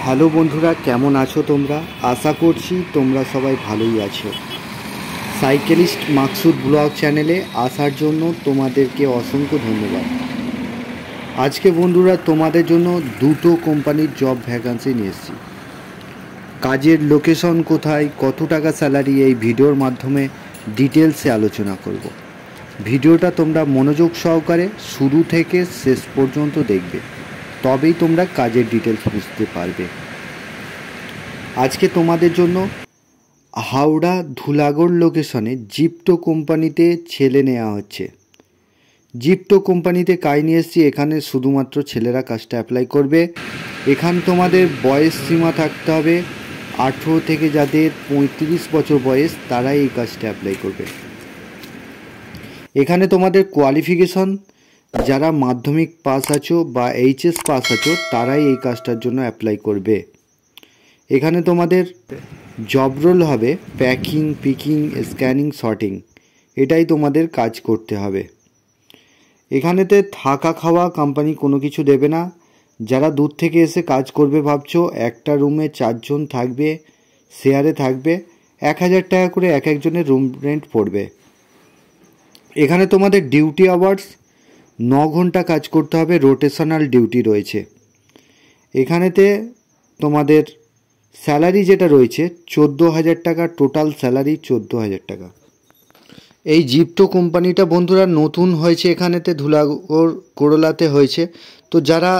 Hello বন্ধুরা, কেমন আছো তোমরা? আশা করছি তোমরা সবাই ভালোই আছো। সাইকেলিস্ট মাকসুদ ব্লগ চ্যানেলে আসার জন্য তোমাদেরকে অসংখ্য ধন্যবাদ। আজকে বন্ধুরা তোমাদের জন্য দুটো কোম্পানির জব ভ্যাকান্সি নিয়ে এসেছি। কাজের লোকেশন কোথায়, কত টাকা স্যালারি, এই ভিডিওর মাধ্যমে ডিটেলসে আলোচনা করব। ভিডিওটা তোমরা মনোযোগ সহকারে শুরু থেকে শেষ পর্যন্ত দেখবে, তবেই তোমরা কাজের ডিটেলস বুঝতে পারবে। আজকে তোমাদের জন্য হাওড়া ধুলাগড় লোকেশনে জিপটো কোম্পানিতে ছেলে নেওয়া হচ্ছে। জিপটো কোম্পানিতে কাজ নিয়ে এসেছি। এখানে শুধুমাত্র ছেলেরা কাজটা অ্যাপ্লাই করবে। এখানে তোমাদের বয়স সীমা থাকতে হবে 18 থেকে যাদের 35 বছর বয়স, তারাই এই কাজটা অ্যাপ্লাই করবে। এখানে তোমাদের কোয়ালিফিকেশন যারা মাধ্যমিক পাস আছো বা এইচএস পাস আছো, তারাই এই কাজটার জন্য অ্যাপ্লাই করবে। এখানে তোমাদের জব রোল হবে প্যাকিং, পিকিং, স্ক্যানিং, সর্টিং, এটাই তোমাদের কাজ করতে হবে। এখানেতে থাকা খাওয়া কোম্পানি কোনো কিছু দেবে না। যারা দূর থেকে এসে কাজ করবে ভাবছো, একটা রুমে 4 জন থাকবে, শেয়ারে থাকবে, 1000 টাকা করে এক একজনের রুম রেন্ট পড়বে। এখানে তোমাদের ডিউটি আওয়ার্স 9 ঘন্টা কাজ করতে হবে, রোটেশনাল ডিউটি রয়েছে। এখানেতে তোমাদের স্যালারি যেটা রয়েছে 14,000 টাকা, টোটাল স্যালারি 14,000 টাকা। এই জিপটো কোম্পানিটা বন্ধুরা নতুন হয়েছে, এখানেতে ধুলাগড় করলাতে হয়েছে। তো যারা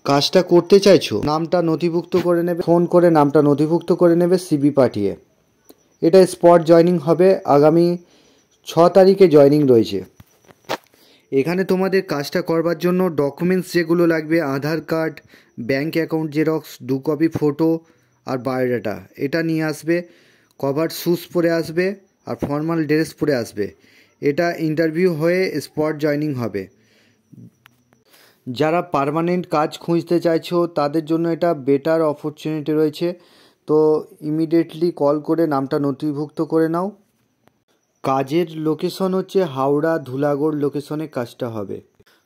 কাজটা করতে চাইছো, নামটা নথিভুক্ত করে নেবে, ফোন করে নামটা নথিভুক্ত করে নেবে সিবি পাঠিয়ে। এটা স্পট জয়নিং হবে, আগামী 6 তারিখে জয়নিং রয়েছে। এখানে তোমাদের কাজটা করবার জন্য ডকুমেন্টস যেগুলো লাগবে, Aadhaar card, bank account xerox, 2 copy photo আর বায়োডাটা, এটা নিয়ে আসবে। কভার শ্যুজ পরে আসবে আর ফর্মাল ড্রেস পরে আসবে। এটা ইন্টারভিউ হয়ে স্পট জয়নিং হবে। যারা পার্মানেন্ট কাজ খুঁজতে চাইছো তাদের জন্য এটা বেটার অপরচুনিটি রয়েছে। তো ইমিডিয়েটলি কল করে নামটা নথিভুক্ত করে নাও। কাজের লোকেশন হচ্ছে হাওড়া ধুলাগড় লোকেশনে কাজটা হবে।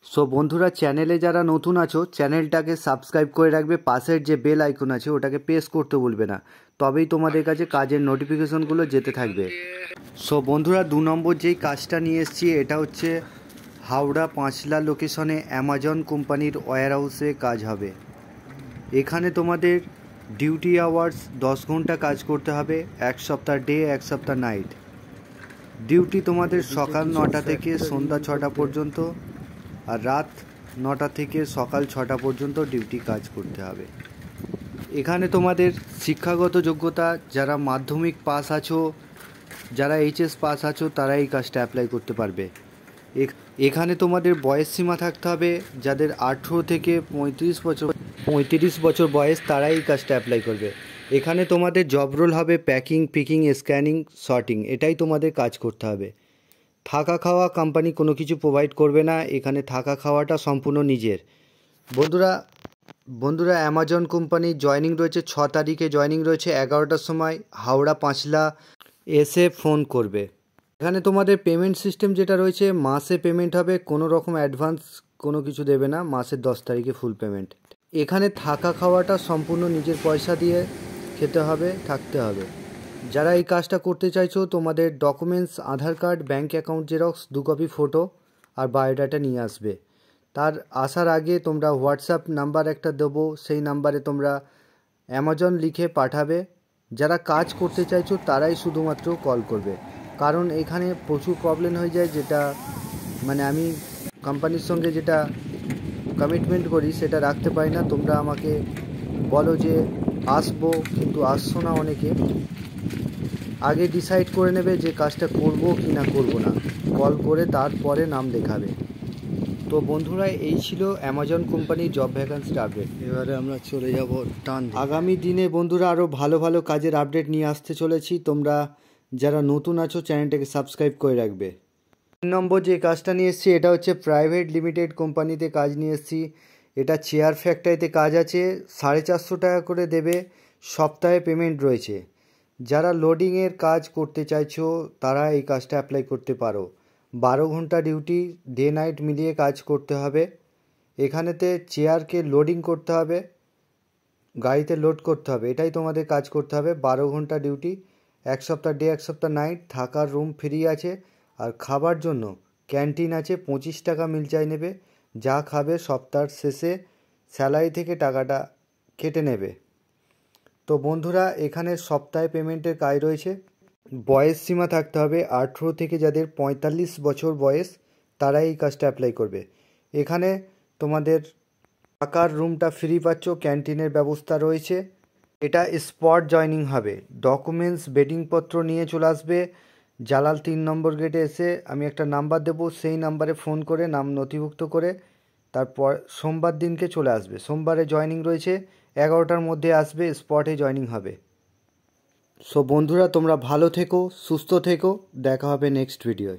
সো বন্ধুরা, চ্যানেলে যারা নতুন আছো চ্যানেলটাকে সাবস্ক্রাইব করে রাখবে, পাশের যে বেল আইকন আছে ওটাকে প্রেস করতে ভুলবে না, তবেই তোমাদের কাছে কাজের নোটিফিকেশনগুলো যেতে থাকবে। সো বন্ধুরা, 2 নম্বর যেই কাজটা নিয়ে এসেছি এটা হচ্ছে হাওড়া পাঁচলা লোকেশনে অ্যামাজন কোম্পানির ওয়্যার হাউসে কাজ হবে। এখানে তোমাদের ডিউটি আওয়ার্স 10 ঘন্টা কাজ করতে হবে, 1 সপ্তাহ ডে 1 সপ্তাহ নাইট। ডিউটি তোমাদের সকাল 9টা থেকে সন্ধ্যা 6টা পর্যন্ত, আর রাত 9টা থেকে সকাল 6টা পর্যন্ত ডিউটি কাজ করতে হবে। এখানে তোমাদের শিক্ষাগত যোগ্যতা যারা মাধ্যমিক পাস আছো, যারা এইচএস পাস আছো, তারা এই কাজটা অ্যাপ্লাই করতে পারবে। এখানে তোমাদের বয়স সীমা থাকতে হবে যাদের 18 থেকে 35 বছর বয়স, তারাই এই কাজটা অ্যাপ্লাই করবে। এখানে তোমাদের জব রোল হবে প্যাকিং, পিকিং, স্ক্যানিং, সর্টিং, এটাই তোমাদের কাজ করতে হবে। থাকা খাওয়া কোম্পানি কোনো কিছু প্রোভাইড করবে না, এখানে থাকা খাওয়াটা সম্পূর্ণ নিজের। বন্ধুরা অ্যামাজন কোম্পানির জয়নিং রয়েছে 6 তারিখে, জয়নিং রয়েছে 11টার সময়। হাওড়া পাঁচলা এসে ফোন করবে। এখানে তোমাদের পেমেন্ট সিস্টেম যেটা রয়েছে, মাসে পেমেন্ট হবে, কোনো রকম অ্যাডভান্স কোনো কিছু দেবে না, মাসের 10 তারিখে ফুল পেমেন্ট। এখানে থাকা খাওয়াটা সম্পূর্ণ নিজের পয়সা দিয়ে খেতে হবে, থাকতে হবে। যারা এই কাজটা করতে চাইছো, তোমাদের documents Aadhaar card, bank account xerox, 2 copy photo আর বায়োডাটা নিয়ে আসবে। তার আসার আগে তোমরা হোয়াটসঅ্যাপ নাম্বার একটা দেবো, সেই নাম্বারে তোমরা অ্যামাজন লিখে পাঠাবে। যারা কাজ করতে চাইছো তারাই শুধুমাত্র কল করবে, কারণ এখানে প্রচুর প্রবলেম হয়ে যায়, যেটা মানে আমি কোম্পানির সঙ্গে যেটা কমিটমেন্ট করি সেটা রাখতে পারি না। তোমরা আমাকে বলো যে আসবো, কিন্তু আসছো না অনেকে। আগে ডিসাইড করে নেবে যে কাজটা করব কি না করব না, কল করে তারপরে নাম লেখাবে। তো বন্ধুরা, এই ছিল অ্যামাজন কোম্পানির জব ভ্যাকান্সির আপডেট। এবারে আমরা চলে যাব টান। আগামী দিনে বন্ধুরা আরও ভালো ভালো কাজের আপডেট নিয়ে আসতে চলেছি। তোমরা যারা নতুন আছো চ্যানেলটাকে সাবস্ক্রাইব করে রাখবে। 3 নম্বর যে কাজটা নিয়ে এসেছি এটা হচ্ছে প্রাইভেট লিমিটেড কোম্পানিতে কাজ নিয়ে এসেছি। এটা চেয়ার ফ্যাক্টরিতে কাজ আছে, 450 টাকা করে দেবে, সপ্তাহে পেমেন্ট রয়েছে। যারা লোডিংয়ের কাজ করতে চাইছো তারা এই কাজটা অ্যাপ্লাই করতে পারো। 12 ঘন্টা ডিউটি, ডে নাইট মিলিয়ে কাজ করতে হবে। এখানেতে চেয়ারকে লোডিং করতে হবে, গাড়িতে লোড করতে হবে, এটাই তোমাদের কাজ করতে হবে। 12 ঘন্টা ডিউটি, 1 সপ্তাহ ডে 1 সপ্তাহ নাইট, থাকার রুম ফ্রি আছে। আর খাবার জন্য ক্যান্টিন আছে, 25 টাকা মিল চাই নেবে। যা খাবে সপ্তাহের শেষে স্যালারি থেকে টাকাটা কেটে নেবে। তো বন্ধুরা, এখানে সপ্তাহে পেমেন্টের কাজ রয়েছে। বয়স সীমা থাকতে হবে 18 থেকে, যাদের 45 বছর বয়স তারাই এই কাজটা অ্যাপ্লাই করবে। এখানে তোমাদের থাকার রুমটা ফ্রি পাচ্ছ, ক্যান্টিনের ব্যবস্থা রয়েছে। এটা স্পট জয়নিং হবে। ডকুমেন্টস বেডিংপত্র নিয়ে চলে আসবে। জালাল 3 নম্বর গেটে এসে আমি একটা নাম্বার দেবো, সেই নাম্বারে ফোন করে নাম নথিভুক্ত করে তারপর সোমবার দিনকে চলে আসবে। সোমবারে জয়নিং রয়েছে, 11টার মধ্যে আসবে, স্পটে জয়নিং হবে। সো বন্ধুরা, তোমরা ভালো থেকো, সুস্থ থেকো, দেখা হবে নেক্সট ভিডিওয়।